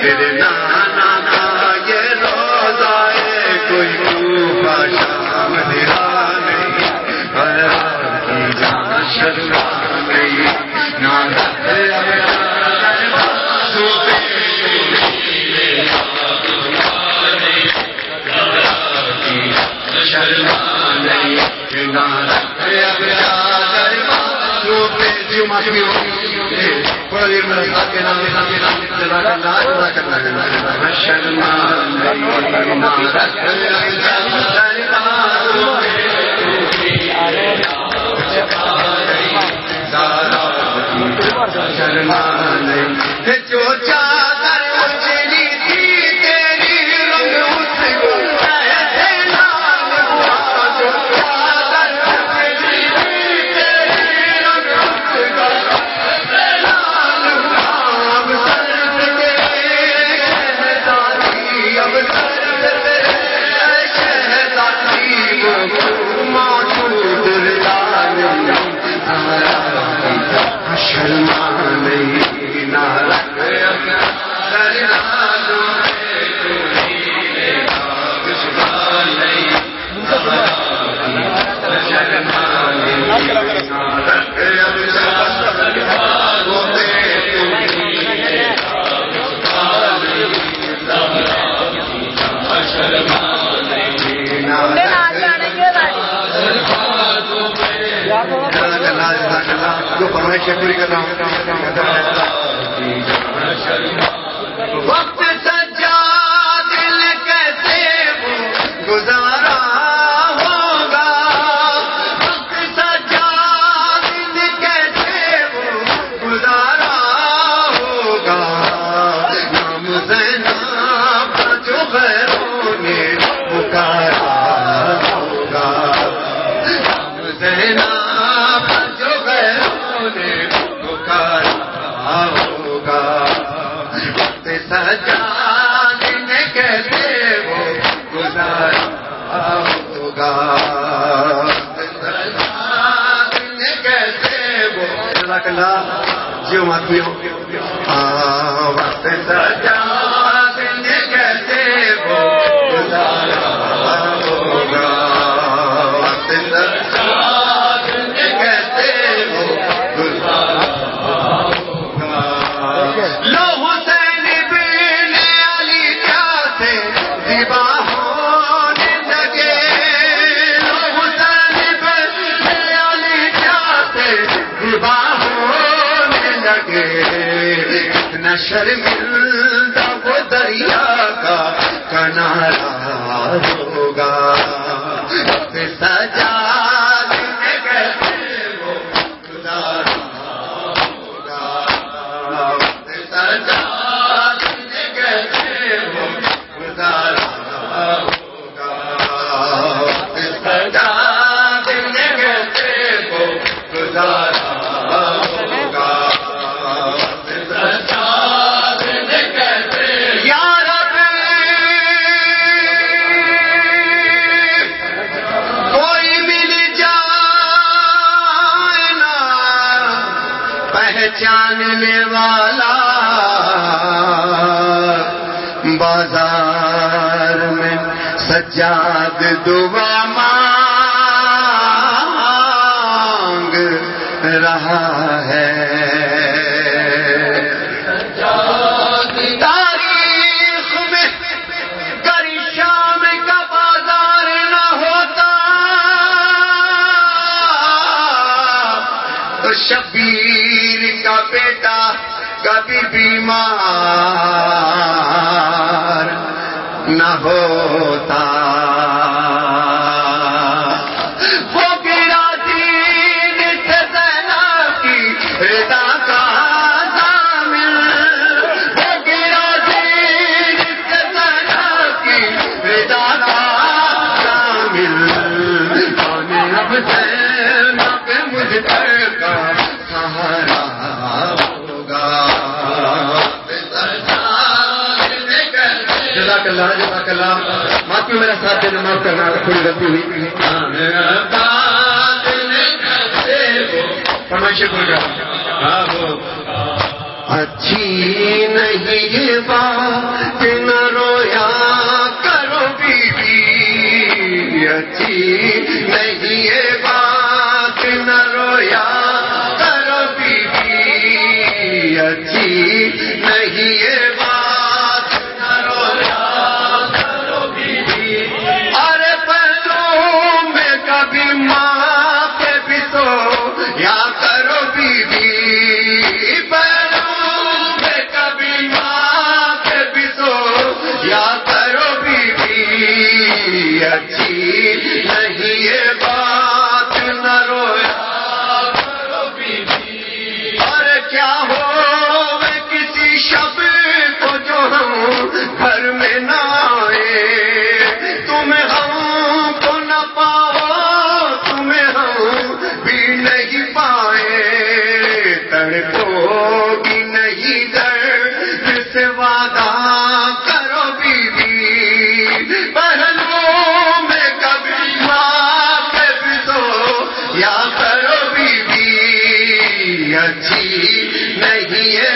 تیرے نانا کا یہ روزہ ہے، کوئی کوفہ شام دیرا نہیں، کی جان شرما نہیں، نانا تھوڑا دیر میں رستا کے نام جو چادر اچھلی تھی تیری رنگ اس کو کہتے نام ہوا، جو چادر اچھلی تھی تیری رنگ اس کو کہتے نام ہوا، اب سر پہ شہزادی، اب سر پہ شہزادی وہ موجود رضا شرما نہیں جو فرمائش پوری کر رہا ہوں. وقت سجا دل کیسے گزارا ہوگا، وقت سجا دل کیسے گزارا ہوگا، نام زینب کا جو غیروں نے پکارا ہوگا، نام زینب سجانے کیسے وہ گزارا ہوگا، سجانے کیسے وہ جیو ماتمیوں وقت سجانے کیسے وہ گزارا ہوگا، وقت سجانے کیسے وہ گزارا ہوگا. لو حسین بن علی کیسے زیبا ہونے لگے، لو حسین بن علی کیسے زیبا ہونے لگے، اتنا شرمندہ وہ دریا کا کنارہ ہوگا، سجا پہچاننے والا بازار میں سجاد دعا مانگ رہا ہے، تاریخ میں گر شام کا بازار نہ ہوتا تو شبیر کا بیٹا کبھی بیمار نہ ہوتا. وہ گرا دین سے زینب کی رضا کا ضامن، وہ گرا دین سے زینب کی رضا کا ضامن، کون اب زینب مجھ پر کا سہارا ہوگا. جزاک اللہ جزاک اللہ. ماتمیوں میرا ساتھ دینا معاف کرنا تھوڑی غلطی ہوئی. فرمائش پوری کر اچھی نہیں یہ بات نہ رویا کرو بیوی، اچھی نہیں یہ بات نہ رویا کرو بیوی، اچھی نہیں یہ بات نہ رویا کرو بیوی۔ ارے پہلو میں کبھی ماں پہ بھی سو یا کرو بیوی، اچھی نہیں یہ بات نہ رویا کرو بیوی۔ اور کیا ہو میں کسی شب کو جو ہم گھر میں نہ آئے، تمہیں ہم کو نہ پاؤ تمہیں ہم بھی نہیں پائے، تڑپو گی نہیں درد سے وعدہ کرو بیوی، یا کرو بیوی، اچھی نہیں ہے